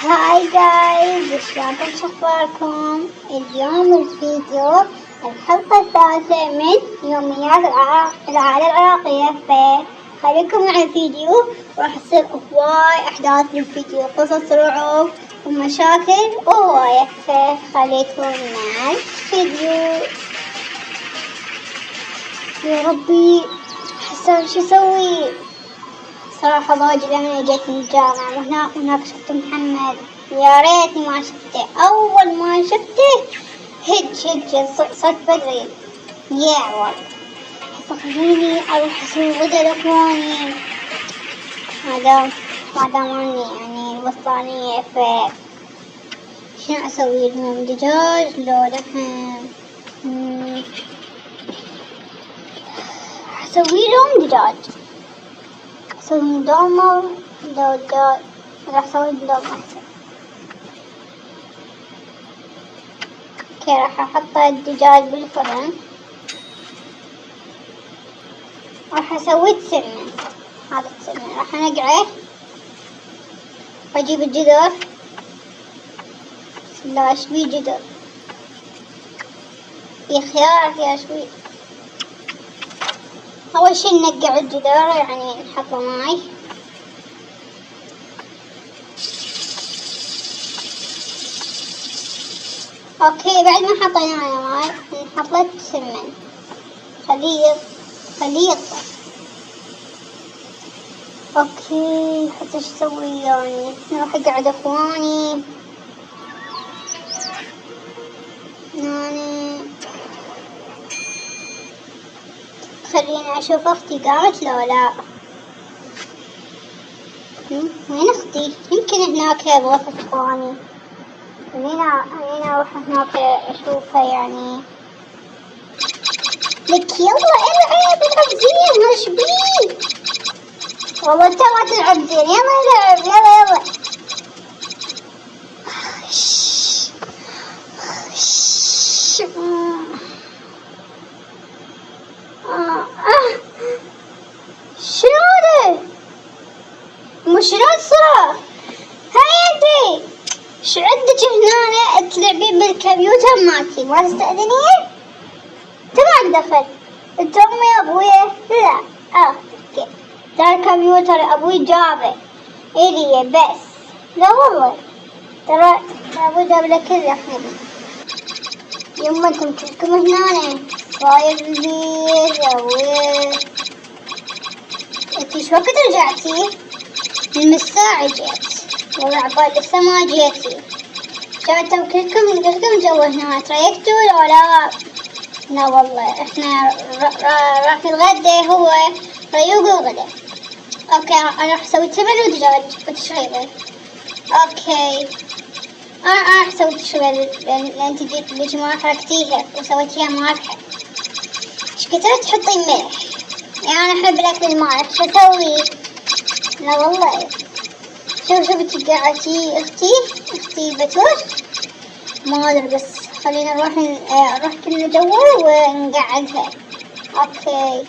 هاي جايز، شلونكم؟ شخباركم؟ اليوم الفيديو الحلقة الثالثة من يوميات العائلة العراقية. فخليكم مع الفيديو، راح تصير هواي أحداث بالفيديو، قصص رعب ومشاكل وهواية، فخليكم مع الفيديو. يا ربي حسان شو اسوي؟ صراحة ضاجي لما جيت من الجامعة، وهناك شفت محمد، يا ريتني ما شفته. أول ما شفته صرت بدري يا ولد. خليني أروح أسوي غدا لإخواني ما دام أني يعني الوسطانية، شنو أسوي لهم؟ دجاج لو لحم؟ أسوي لهم دجاج، أسوي دومر لو دجاج، راح أسوي دومر أحسن. اوكي، راح احط الدجاج بالفرن، راح اسوي سمن. هذا السمن راح انقعه واجيب الجدر. لا ايش بيه جدر؟ في خيار فيها شوي. اول شي ننقع الجدر، يعني نحط ماي. اوكي، بعد ما حطينا ماي نحط له سمن، خليه يطبخ. اوكي، حتى ايش اسوي يعني؟ نروح اقعد اخواني، يعني خليني اشوف اختي قامت لو لا. وين اختي؟ يمكن هناك بغرفة اخواني. خلينا اروح هناك اشوفها يعني. لك يلا العب زين، وش بيه؟ والله انت ما تلعب زين، يلا العب يلا. شنو هذا؟ شلون صار؟ هاي انتي شو عندك هنا تلعبين بالكمبيوتر مالتي؟ ما تستأذنين؟ تبعك دخل انت امي ابويا؟ لا اوكي، ترى الكمبيوتر ابوي جابه الي بس. لا والله ترى ابوي جاب له كله حبيبي. يما انتم كلكم هنا صاير بالبيت يا ويل. انتي شو وقت رجعتي؟ من الساعة جيت، والله عبالي لسه ما جيتي. جاتوا كلكم جوا هنا، تريكتوا ولا لا؟ لا والله احنا راح نتغدى، هو ريوق الغدا. اوكي، انا راح اسوي تبن ودجاج وتشريبه. اوكي، انا راح اسوي تشريبه لان انت جيت ما حركتيها وسويتيها مالحة. ايش كثر تحطين ملح؟ يعني انا احب الاكل المالح، شو اسوي؟ لا والله شوف تقعتي اختي بتول ما ادري، بس خلينا نروح كلنا جوا ونقعدها. اوكي،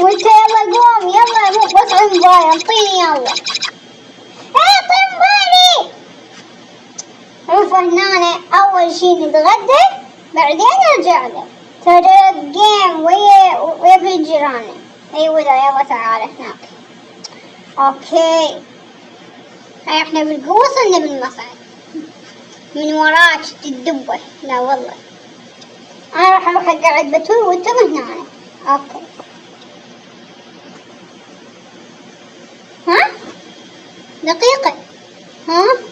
وانت يلا قوم يلا، مو بس موبايل، انطيني يلا. اعطي موبايلي. نروح هنا اول شي نتغدى، بعدين نرجع له. ترى جيم ويا في الجيران. ايوه يلا تعال هناك. اوكي، هاي احنا بالقوة وصلنا بالمصعد. من وراك تدبه. لا والله انا راح اقعد بتول وانتم هنا. اوكي، ها دقيقة،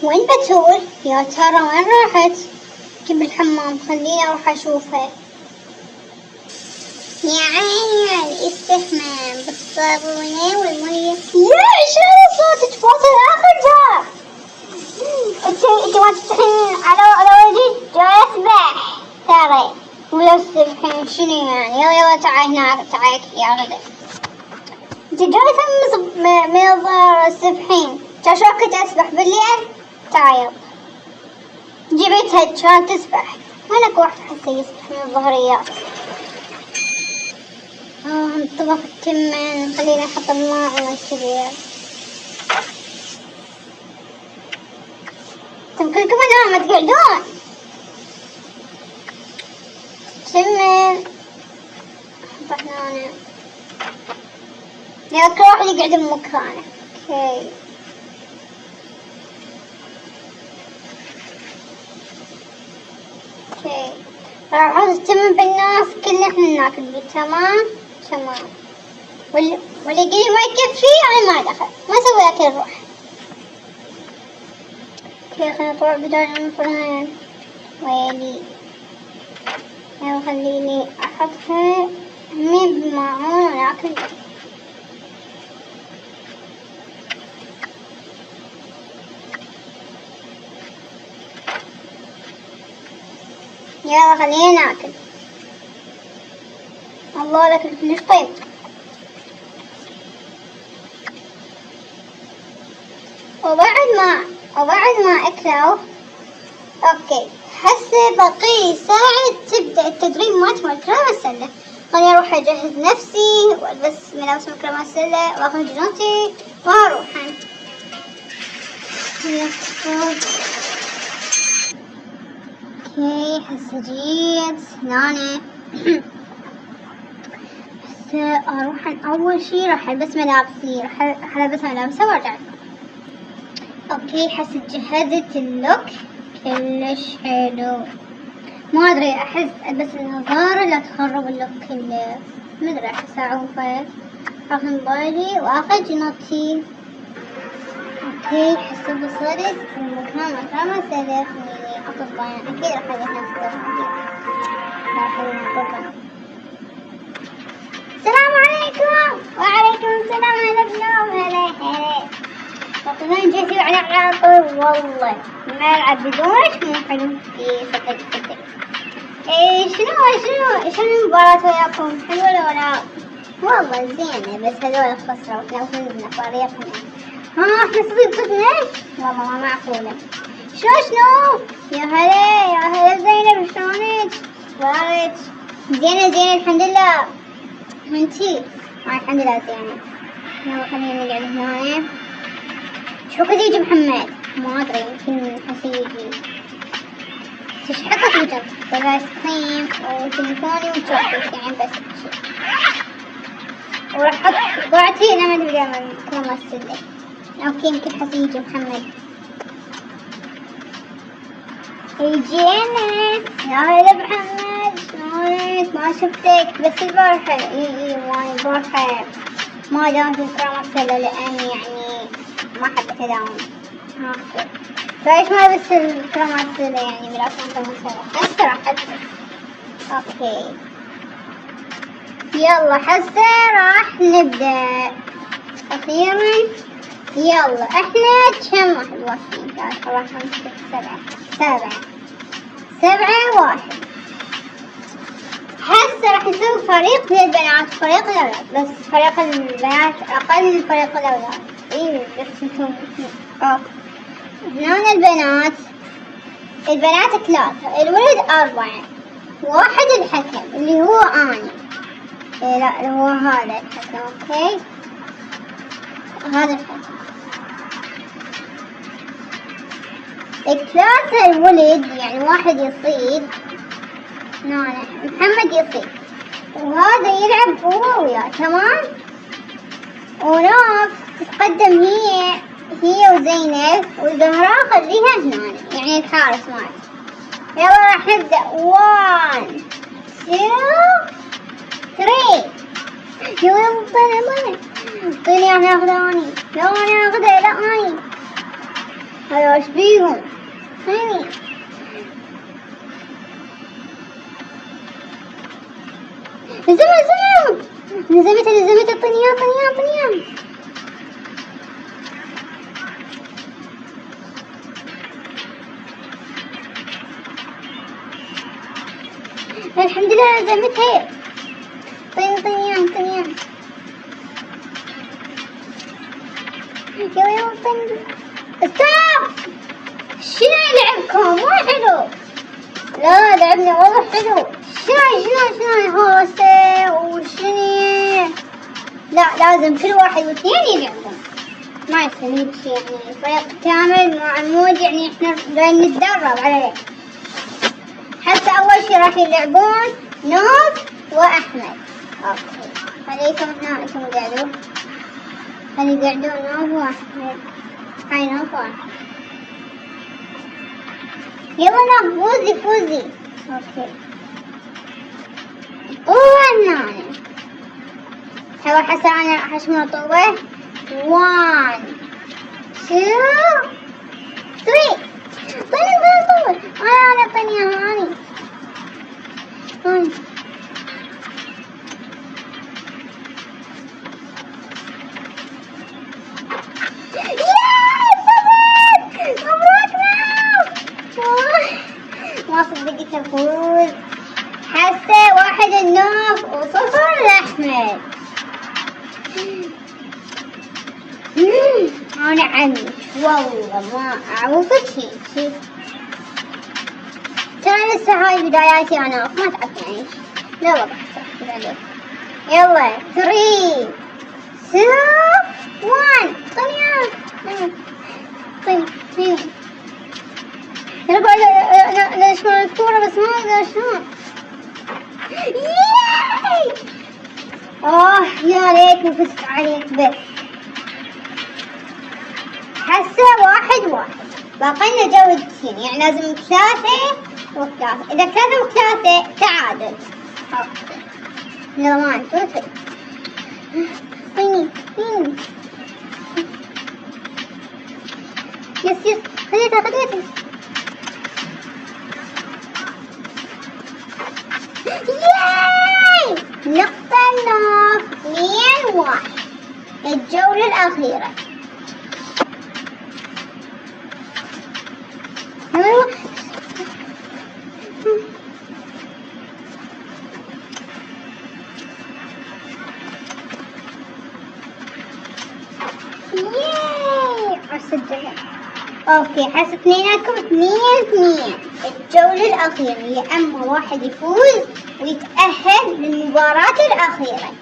وين بتول؟ يا ترى وين راحت؟ جيب الحمام، خليني اروح اشوفها. يا عيني على الاستحمام بالصابونة والمية. يا شنو صوتك فاصل اخر جار؟ انت ما تستحين على وجهي؟ جاي اسبح ترى ولا تسبحين شنو يعني؟ يلا تعال هناك، تعال يا غدا. انت جاي من الظهر السبحين، شو كنت اسبح بالليل؟ تعال جبتها كان تسبح. وينك واحد حتى يسبح من الظهريات؟ طبق التمن، خلينا نحط الماء الكبير. خليكم هنا ما تقعدون. سمن حط هنا. يلا كل واحد يقعد بمكانه. اوكي اوكي راح احط السمن بالناس كلنا احنا ناكل بيه. تمام تمام. واللي يقولي ما يكفي يعني ما دخل، ما اسوي اكل روح. اوكي خلينا نطلع بدال الفرن. ويلي يلا خليني احطها من بمعون وناكل. يلا خلينا ناكل. الله لك كلش طيب. وبعد ما أكلوا أوكي هسه بقي ساعة تبدأ التدريب مالت مكرمة السلة. خليني أروح أجهز نفسي وألبس ملابس مكرمة السلة وأخذ جنوتي وأروح. اوكي هسه جيت هنا. هسه أروح أول شي راح ألبس ملابسي، راح ألبس ملابسي وأرجع. اوكي هسه جهزت اللوك كلش حلو. ما ادري احس البس النظارة لا تخرب اللوك كله. ما ادري احس اعوفه. اخذ موبايلي واخذ جنوتي. اوكي هسه وصلت المكان مكان سلف مني اطبان. اكيد راح اجي نفس السلام عليكم. وعليكم السلام. هلا بنوم. هلا طبعا جيتي على طول. والله نلعب بدونك مو حلو. صدق صدق. شنو المباراة وياكم؟ حلوة ولا؟ والله زينة بس هذول خسروا لو فزنا فريقنا. احنا صدقنا؟ والله ما معقولة. شنو؟ يا هلا زينب شلونك؟ اخبارك؟ زينة الحمد لله. انتي؟ الحمد لله زينة. يلا خلينا نقعد هنا. شو كذا يجي محمد؟ ما ادري يمكن حسيجي. ايش حطت بجنب؟ طيب ايس كريم وتليفوني وشوكليت يعني بس شي. وراح احط ضاعتي انا ما ادري من كرم السلة. اوكي يمكن حسيجي محمد. يجينا. يا هلا محمد شلونك؟ ما شفتك بس البارحة. وانا البارحة ما دامت كرم السلة لأني يعني ما حبيت اداوم. اوكي فايش ما بس الكرامات يعني ملابسين كرامات هسه راح ادخل. اوكي يلا هسه راح نبدأ. اخيرا يلا احنا كم واحد؟ 1 2 3 4 5 6 7 واحد. هسه راح نسوي فريق للبنات فريق الأولاد. بس فريق البنات أقل من فريق الأولاد. بس انتم هنا البنات 3 الولد 4. واحد الحكم اللي هو أنا. لا اللي هو هذا الحكم. اوكي هذا الحكم. 3 الولد يعني واحد يصيد. محمد يصيد وهذا يلعب هو وياه. تمام. وناف تتقدم هي وزينب والزهراء خليها هنا يعني الحارس مالك. يلا راح نبدأ. 1 2 3. يلا طيني انا اخذاني. لا انا اخذها. لا اني هذا ايش بيهم؟ طيني لزمت الطنيان. الحمد لله لزمتها. طنيان يلا طن. استوب. شنو لعبكم؟ مو حلو. لا لعبنا والله حلو. شنو هوسة وشنو؟ لا لازم كل واحد واثنين يلعبون. ما يصير يعني فريق كامل عمود يعني احنا جايين نتدرب عليه. حتى أول شي راح يلعبون نوف وأحمد. أوكي خليكم هنا أنتم قاعدون، خلي يقعدون نوف وأحمد. هاي نوف وأحمد. يلا نوف فوزي فوزي. أوكي طوبة هنا. هوا حسن أنا حشمة طوبة. 1 2 3. طيني طول. أنا طيني هاني. ما صدقت أفوز. حسة 1 النوف و0 الأحمد. أنا عمي والله ما أعوضك شي. ترى لسه هاي بداياتي أنا ما تعبت يعني. يلا بعدين. يلا 3 2 1. طيب أنا بقى ليش ما الكورة بس ما أقدر شلون. يا ريتني فزت عليك بس. حسه 1-1. باقينا جولتين يعني لازم 3 و3. إذا 3 و3 تعادل. يلا 1 2 3. فيني يس خذيتها. ياي نقطة النوف 2-1. الجولة الأخيرة. اوكي حسب اثنيناتكم 2-2. الجولة الأخيرة يا اما واحد يفوز ويتأهل للمباراة الأخيرة.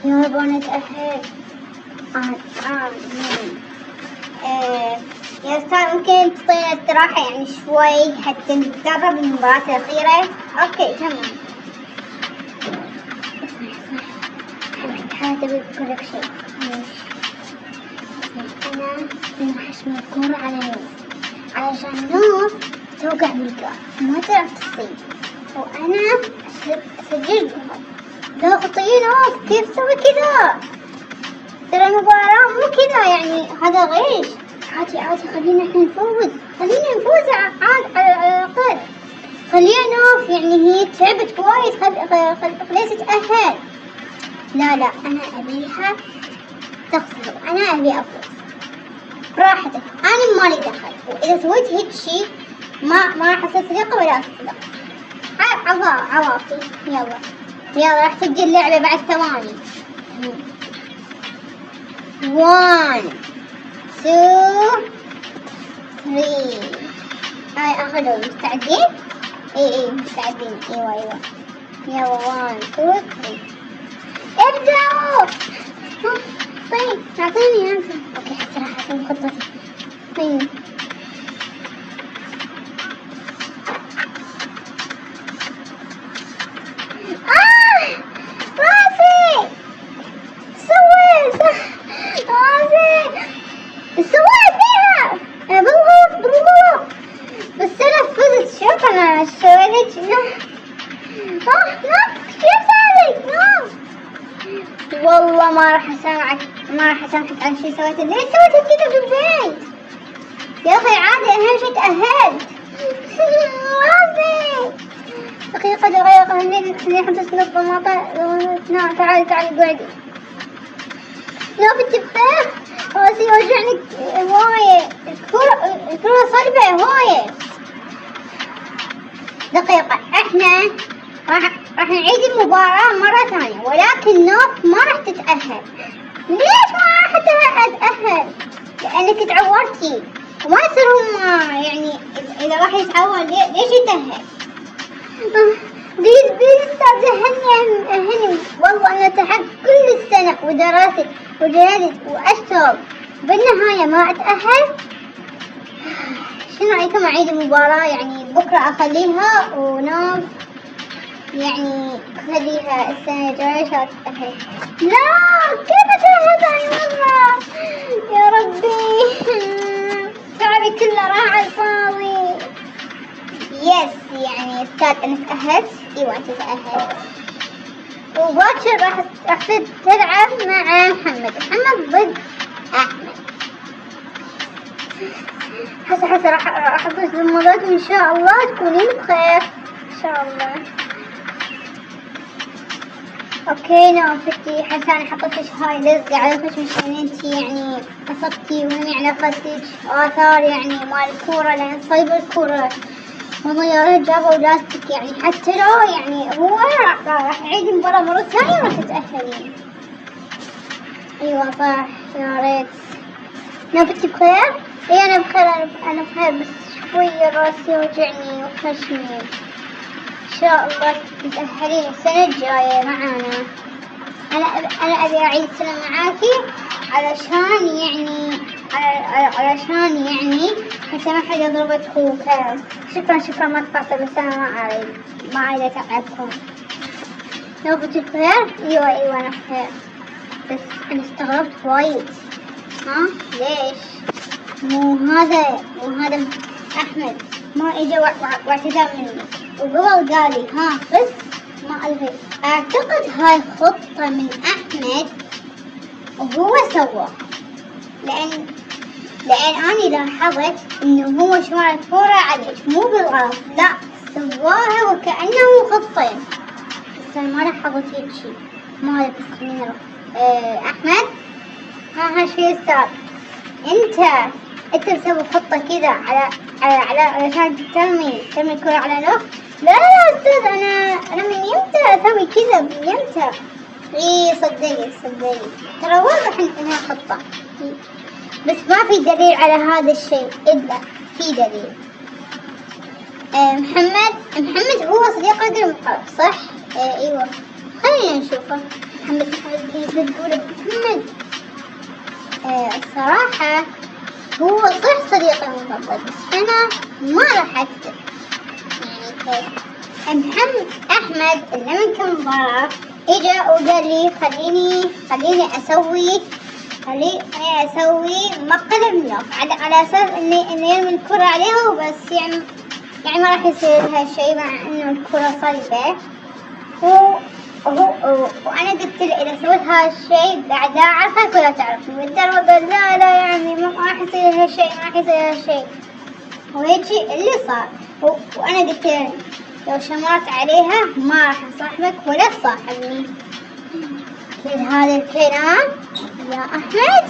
يابا نتأهل. يا أستاذ ممكن تعطينا استراحة يعني شوي حتى نتدرب المباراة الأخيرة. اوكي تمام. اسمع تبي أقول لك شيء. أنا حشم الكورة على نوف علشان نوف توقع بالكرة ما تعرف تصيد، وأنا سجلت ضغطي نوف. كيف تسوي كذا؟ ترى المباراة مو كذا يعني، هذا غش. عادي خلينا احنا نفوز. عاد على الأقل. خلينا نوف يعني هي تعبت كويس. خليها تتأهل. لا أنا أبيها تخسر. أنا أبي أفوز براحتك. أنا مالي دخل. وإذا سويت هيك شي ما راح أصير صديقة ولا أصدق. عواطي. يلا راح تجي اللعبة بعد ثواني. 1 2 3. هاي آخر. مستعدين؟ إيه مستعدين. أيوة. يلا 1 2 3 ابدأوا. طيب أعطيني أنت. أوكي حتى راح أسوي خطتي. طيب راسي سويت. سويت فيها بالغلط. بس أنا فزت. شوف أنا سويت كيف هذي؟ والله ما راح أسامحك عن شي سويته. ليش سويته كذا في البيت يا أخي؟ عادي أهم شي تأهلت. دقيقة خليني أحبس نقطة ما تعالي قعدي. نوف التفاح راسي وجعني هواية. الكرة صلبة هواية. دقيقة احنا راح نعيد المباراة مرة ثانية، ولكن نوف ما راح تتأهل. ليش ما راح أتأهل؟ لأنك تعورتي وما يصير هم يعني إذا راح يتعور ليش يتأهل؟ بليز أهني. والله أنا تعبت كل السنة ودرست وجلدت وأشتغل، بالنهاية ما أتأهل. شنو رأيكم أعيد المباراة؟ يعني بكرة أخليها ونوف يعني خليها السنة الجاية عشان تتأهل. لا كيف أتأهل ثاني مرة؟ يا ربي تعبي كله راح على الفاضي. يس يعني استاذ أنا تأهلت. ايوه أنت تأهلت وباكر راح تلعب مع محمد ضد أحمد. حسه راح أفوز بالمباراة وإن شاء الله تكونين بخير إن شاء الله. اوكي نوفتي حسان حطيتش هاي لزقة على وجهك مشان انتي يعني قصدتي وهم يعني قصدك آثار يعني مال الكورة لأن صيب الكورة والله يا ريت جابوا لاستيك يعني حتى لو يعني هو راح يعيد المباراة مرة ثانية وراح تتأهلين. ايوه صح يا ريت. نوفتي بخير؟ اي انا بخير انا بخير بس شوية راسي وجعني وخشني. ان شاء الله تتأهلين السنة الجاية معانا. انا ابي اعيد سنة معاكي علشان يعني حتى ما حد يضربك خوك. شكرا ما تقاطع بس انا ما اريد اتعبكم. نوفتي بخير؟ ايوه انا بخير بس انا استغربت وايد. ها ليش؟ مو هذا احمد ما اجى واعتذر مني وقبل قالي ها بس ما ألغي. اعتقد هاي خطة من احمد وهو سوى لان اني لاحظت انه هو شمال الكورة عليك مو بالغلط لا سواها وكأنه خطين بس انا ما لاحظت هيك شي. ما ادري بس خليني اروح. احمد ها شي استاذ انت مسوي خطة كذا علشان ترمي الكرة على نوف؟ لا استاذ انا من يمتى اسوي كذا من يمتى؟ اي صدقني ترى واضح انها خطة بس ما في دليل على هذا الشيء الا في دليل. محمد هو صديق رجل محترم صح؟ ايوه خلينا نشوفه. محمد كيف تقول محمد؟ الصراحة هو صح صديقي المفضل بس أنا ما راح أكتب يعني كيف. أحمد اللي من كم مرة إجا وقال لي خليني أسوي مقلب نوف على أساس إني يرمي الكرة عليها وبس يعني ما راح يصير هالشيء مع إنه الكرة صلبة. وأنا قلت له إذا سويت هذا الشيء بعد أعرفك ولا تعرفني والدرب قال لا يعني ما راح يصير هالشيء وهيجي اللي صار. وأنا قلت له لو شمرت عليها ما راح أصاحبك ولا تصاحبني. كل هذا الكلام يا أحمد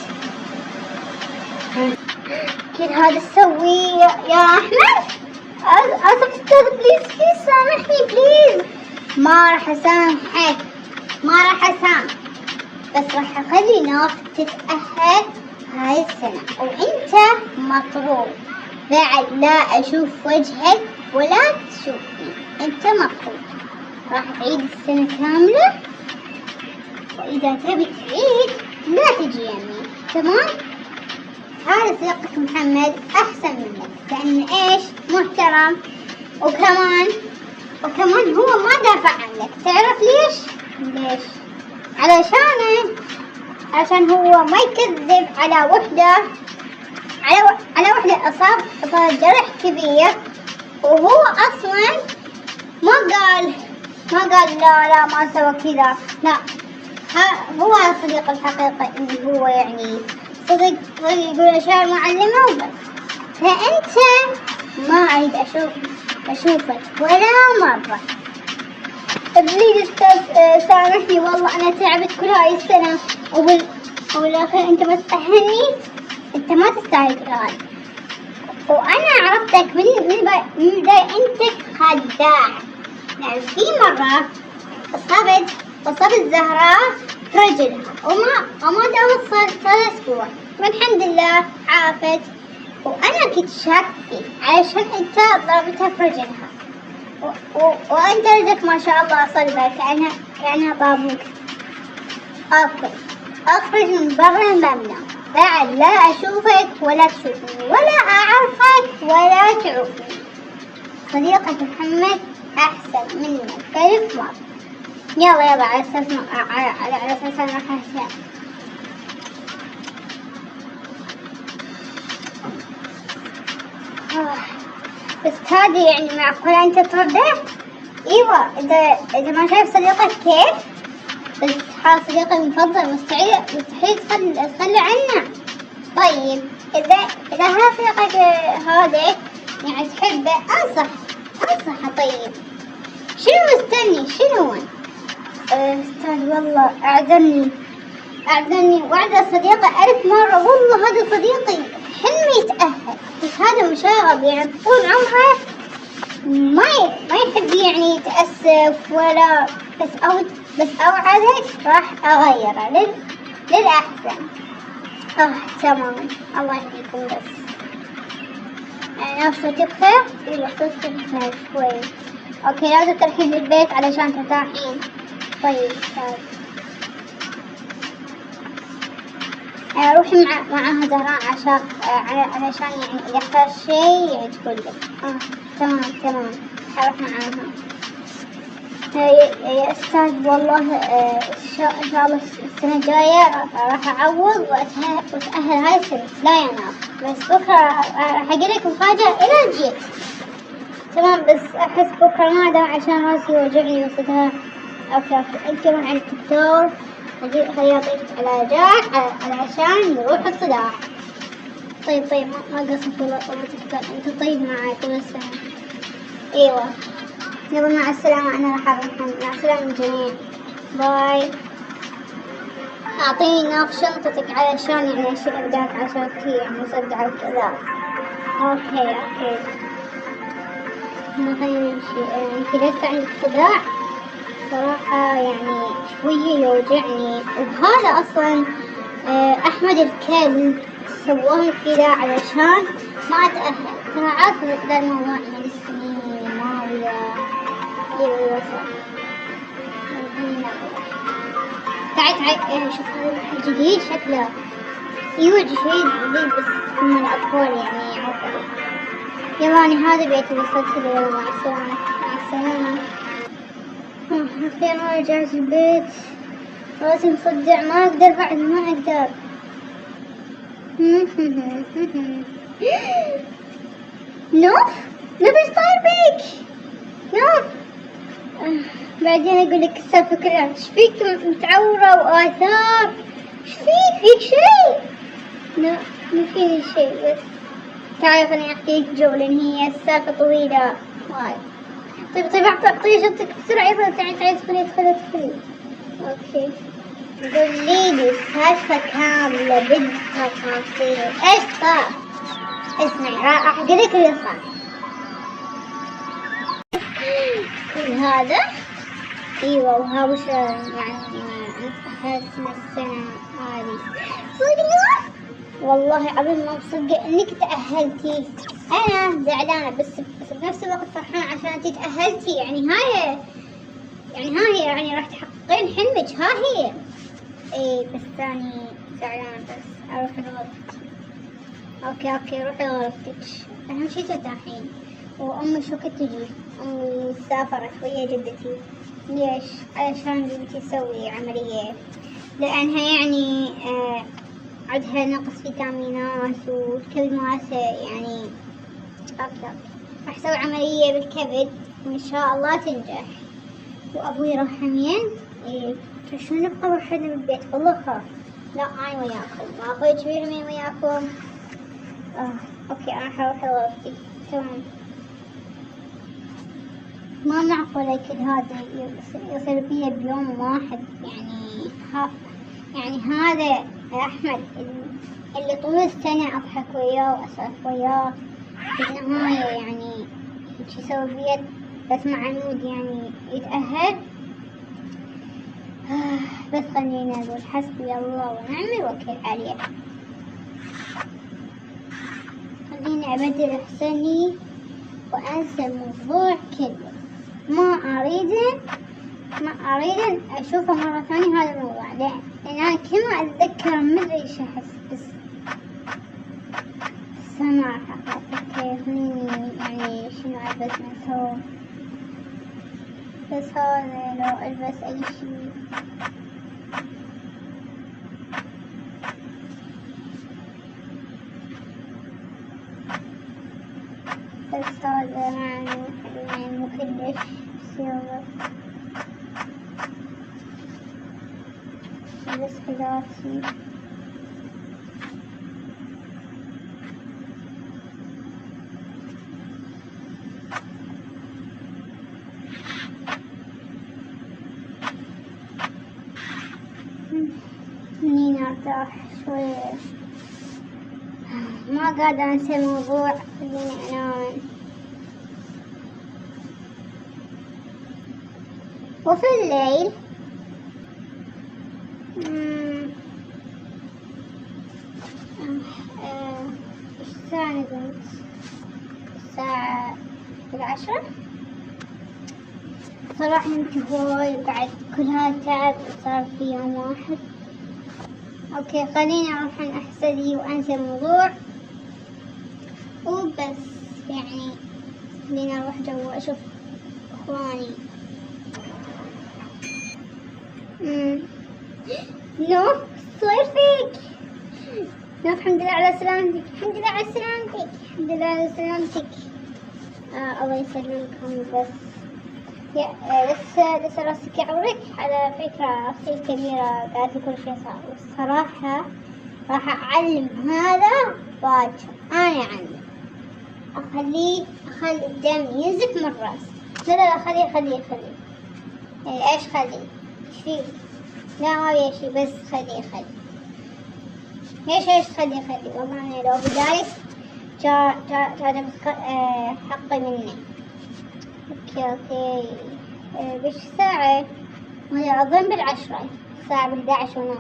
كل هذا تسوي يا أحمد؟ أسف أستاذ بليز سامحني بليز. ما راح أسامحك بس راح أخلي نوف تتأهل هاي السنة وأنت مطرود بعد لا أشوف وجهك ولا تشوفني أنت مطرود. راح تعيد السنة كاملة وإذا تبي تعيد لا تجي يمي تمام؟ هذا صديقك محمد أحسن منك لأن إيش محترم وكمان هو ما دافع عنك. تعرف ليش؟ علشان هو ما يكذب على وحدة أصاب جرح كبير وهو أصلا ما قال لا ما سوى كذا لا. هو صديق الحقيقي اللي هو يعني صديق يقول أشياء معلمة وبس. فأنت ما أريد أشوفك ولا مرة. بليز أستاذ سامحني والله أنا تعبت كل هاي السنة وبالآخر أنت ما تستاهلني. أنت ما تستاهل كل هاي وأنا عرفتك من بداية أنت خداع. يعني في مرة أصابت زهراء في رجلها وما دامت صار أسبوع والحمد لله عافت وأنا كنت شاك فيك علشان أنت ضربتها في رجلها وأنت رجلك ما شاء الله صلبة كأنها طابوك. أوكي أخرج من برا المبنى بعد لا أشوفك ولا تشوفني ولا أعرفك ولا تعوفني. صديقك محمد أحسن منك 1000 مرة. يلا على أساس أنا راح أهزم. بس هذه يعني معقولة أنت ترده؟ إيوه، إذا ما شايف صديقك كيف؟ بس حال صديقي المفضل مستحيل تخلي عنه. طيب إذا ها صديقك هذا يعني تحبه أنصحه. طيب شنو مستني؟ شنو؟ أستاذ والله أعذرني وعد صديقي 1000 مرة. والله هذا صديقي حلمي يتأهل، بس هذا مشاغب يعني طول عمره ما يحب يعني يتأسف ولا بس أوعدك راح أغيره للأحسن. تمام، الله يحييكم. بس يعني نفسك بخير؟ إيه صوتك بخير شوي. أوكي، لازم ترحين البيت علشان ترتاحين. طيب روحي معها زهراء علشان يعني إذا احتاج شيء يعني تقول لك. تمام حروح معاها. يا أستاذ والله إن شاء الله السنة الجاية راح أعوض وأتأهل هاي السنة. لا يا ناس، بس بكرة راح أقولك مفاجأة إذا جيت. تمام، بس أحس بكرة ما أقدر عشان راسي يوجعني وصدها. أوكي أنت روح عند الدكتور خليه يعطيك علاجات علشان يروح الصداع. طيب ما قصدك والله دكتور، أنت طيب معاي طول السنة. أيوة، يلا مع السلامة، أنا راح أروح. مع السلامة الجميع، باي. أعطيني ناخذ شنطتك علشان يعني أشيل أبداك عشان يعني صدع وكذا. أوكي خلينا نمشي. أنت لسه عندك صداع؟ صراحة يعني شوية يوجعني، وهذا أصلا أحمد الكلب سواه كذا علشان ما أتأهل. ترى عارفة ذا الموضوع من السنين الماضية. تعي شوف هذا الجديد شكله يوجد شيء جديد بس من الأطفال يعني عارفة. يلاني هذا بيتي وصلت له. مع السلامة. أخيرا رجعت البيت، راسي مصدع ما أقدر بعد ما أقدر. نوف ايش صاير بيك؟ نوف بعدين أقول لك السالفة كلها. ايش فيك متعورة وآثار؟ ايش فيك شيء؟ لا ما فيني شيء، بس تعالي خليني أحكيك جو لأن هي السالفة طويلة وايد. طيب أعطيه شنطتك بسرعة. يلا تعالي ادخلي. أوكي، قولي لي السالفة كاملة بالتفاصيل. إيش صار؟ اسمعي راح أحكي لك اللي صار. كل هذا ايوه، وها وش يعني انتهت من السنة هذه. صدق والله عظيم ما مصدق انك تأهلتي. انا زعلانة بس بنفس الوقت فرحانة عشان انتي تأهلتي. يعني هاي يعني راح تحققين حلمك. ها هي ايه، بس ثاني زعلانة. بس اروح غرفتك. اوكي روحي غرفتك. اهم شي ترتاحين. وامي شو كنت تجي؟ امي سافرت ويا جدتي. ليش؟ علشان جدتي تسوي عملية لانها يعني عندها نقص فيتامينات والكبد مالتها يعني. اوكي راح اسوي عملية بالكبد وان شاء الله تنجح. وابوي راح يمين. شو نبقى وحدنا بالبيت؟ والله خاف. لا انا وياكم واخوي كبير مين وياكم. اوكي انا حروح غرفتي. تمام. ما معقول كل هذا يصير فيها بيوم واحد يعني هذا أحمد اللي طول السنة أضحك وياه وأسولف وياه في النهاية يعني شي يسوي فيه بس مع عنود يعني يتأهل. بس خلينا نقول حسبي الله ونعم الوكيل عليه. خليني أبدل حسني وأنسى الموضوع كله. ما أريد أشوفه مرة ثانية هذا الموضوع. لأن أنا كل ما أتذكر مدري إيش أحس. بس ما راح أفكر. خليني ألبس من ثوب، بس هذا لو ألبس أي شي. بس هذا يعني مو كلش سيارة، بس حذاتي. هني ارتاح شوية، ما قادرة انسى الموضوع، خليني انام. وفي الليل ايش الساعة نقمت؟ الساعة 11. صراحة نمت هواي بعد كل هذا التعب صار في يوم واحد. اوكي خليني اروح احسدي وانسى الموضوع وبس. يعني خليني اروح جوا اشوف اخواني. نو صاير فيك؟ نو الحمد لله على سلامتك، الحمد لله على سلامتك، الحمد لله على سلامتك. الله يسلمكم. بس لسه راسك يعورك؟ على فكرة أختي الكبيرة قالت لي كل شيء صار، والصراحة راح أعلم هذا باكر. أنا أعلم، أخلي الدم ينزف من راسه. لا خليه إيش خليه؟ إيش فيه؟ لا ما بيه شي، بس خليه ايش خليه والله أنا لو بدالك كان حقي مني. اوكي بش ساعة؟ أنا أظن بالعشرة، الساعة ب11:30.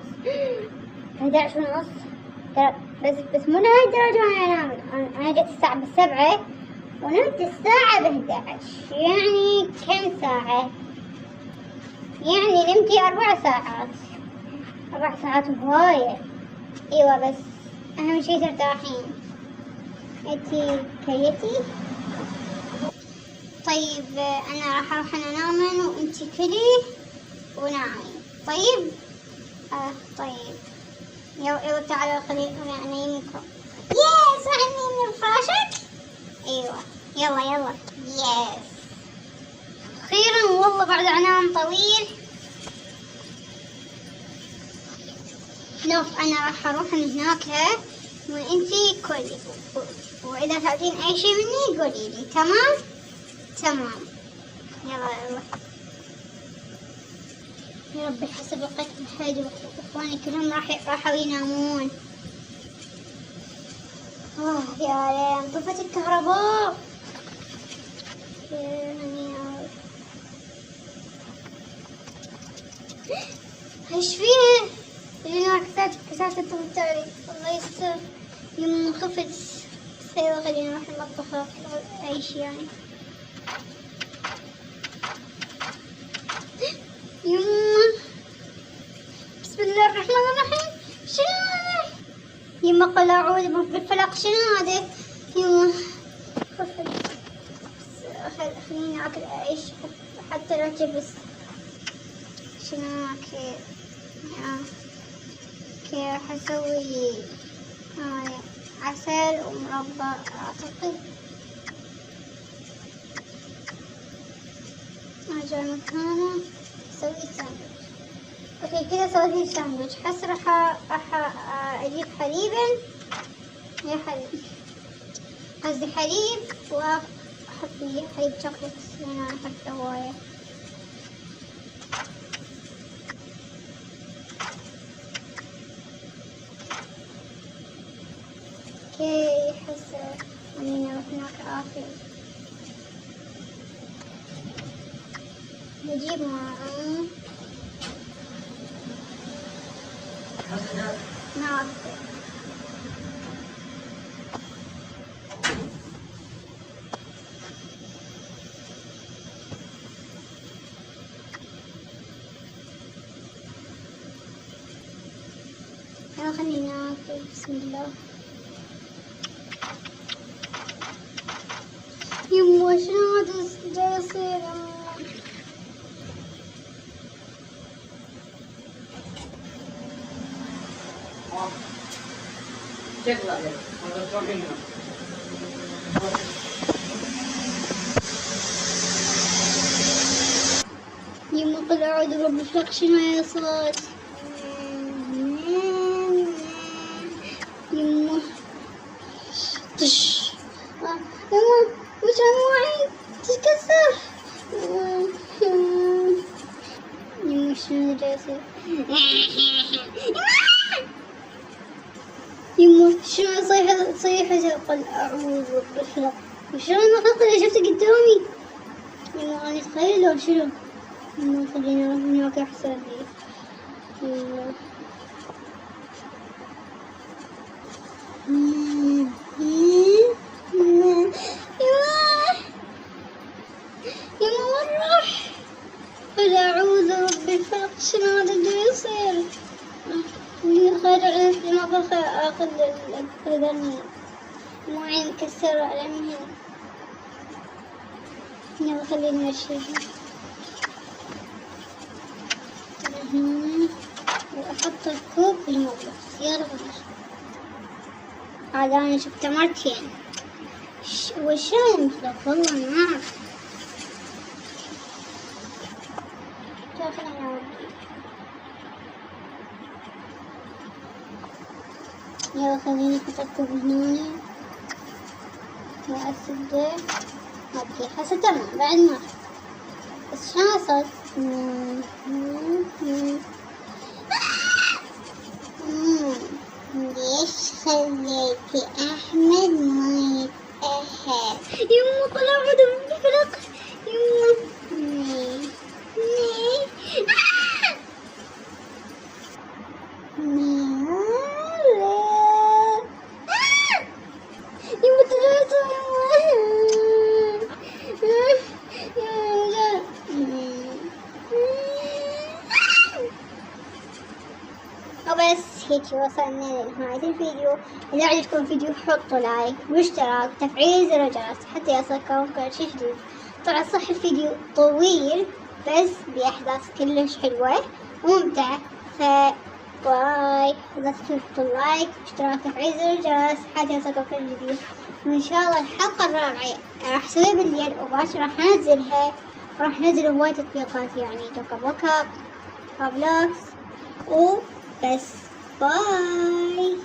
11:30 بس مو لهاي الدرجة أنا أنام. أنا جيت الساعة 7 ونمت الساعة 11. يعني كم ساعة؟ يعني نمتي 4 ساعات. 4 ساعات هواية. ايوه بس اهم شي ترتاحين. انتي كيتي؟ طيب انا راح اروح انام وانتي كلي ونامي. طيب طيب يلا تعالوا خليني انيمكم. يس راح انيم من فراشك. ايوه يلا يس. اخيرا والله بعد عناء طويل. نوف انا راح اروح من هناك وانتي كلي، واذا تعطين اي شي مني قولي لي. تمام يلا يا ربي حسب لقيت الحاجة واخواني كلهم راحوا ينامون. يا لين طفت الكهرباء. ايش فيه؟ اللي كسرت التوتري. الله يستر. يوم خفت. يلا خلينا نروح المطبخ اي شي يعني. يما بسم الله الرحمن الرحيم. شنو هذا؟ يما قل اعوذ بالفلق. شنو هذا؟ يما خفت. خليني اكل ايش حتى لا تجبس. شنو اوكي راح اسوي عسل ومربى اعتقد. ارجع مكانه اسوي ساندويتش. اوكي كذا سويت الساندويتش. حس راح اجيب حليبا. يا حليب قصدي حليب واحط فيه حليب شوكليت لان انا احب هوايه. اوكي حس اني اروح هناك اكل. بجيب معي ناكل. خلينا ناكل. بسم الله. يما شنو جاي يصير يما؟ يما قل أعوذ برب الفلق شنو يا صوت؟ يما طش يما مش معي تتكسر يما شنو جاي يصير؟ يما شنو صيحة قل أعوذ برب الفلق وشلون المخلوق اللي شفته قدامي؟ يما أنا أتخيل شنو؟ يما خليني أروح هناك أحسن لي. يما يما وين راح؟ قل أعوذ برب الفلق شنو هذا اللي يصير؟ خير عرفت ما خير آخذ الأذن معي مكسرة على مهن. يلا خليني أشيلها هنا وأحط الكوب في المطبخ. يلا هذا أنا شفته مرتين. وش المخلوق والله ما أعرف. يلا خليني أحط الكوب هنا وأسده. اوكي هسه تمام بعد ما بس شلون صار؟ ليش خليتي أحمد ما يتأهل؟ يما طلع عدو بالفلق. يما وبس هيك وصلنا لنهاية الفيديو. إذا عجبكم الفيديو حطوا لايك واشتراك وتفعيل زر الجرس حتى يصلكم كل شيء جديد. طبعا صح الفيديو طويل بس بأحداث كلش حلوة وممتعة. باي. لا تنسوا تحطوا لايك واشتراك وتفعيل زر الجرس حتى يصلكم كل جديد. وإن شاء الله الحلقة الرابعة راح أسويها بالليل وباكر راح أنزلها. راح أنزل هواي تطبيقات يعني توكا بوكا وبلوكس وبس. باي.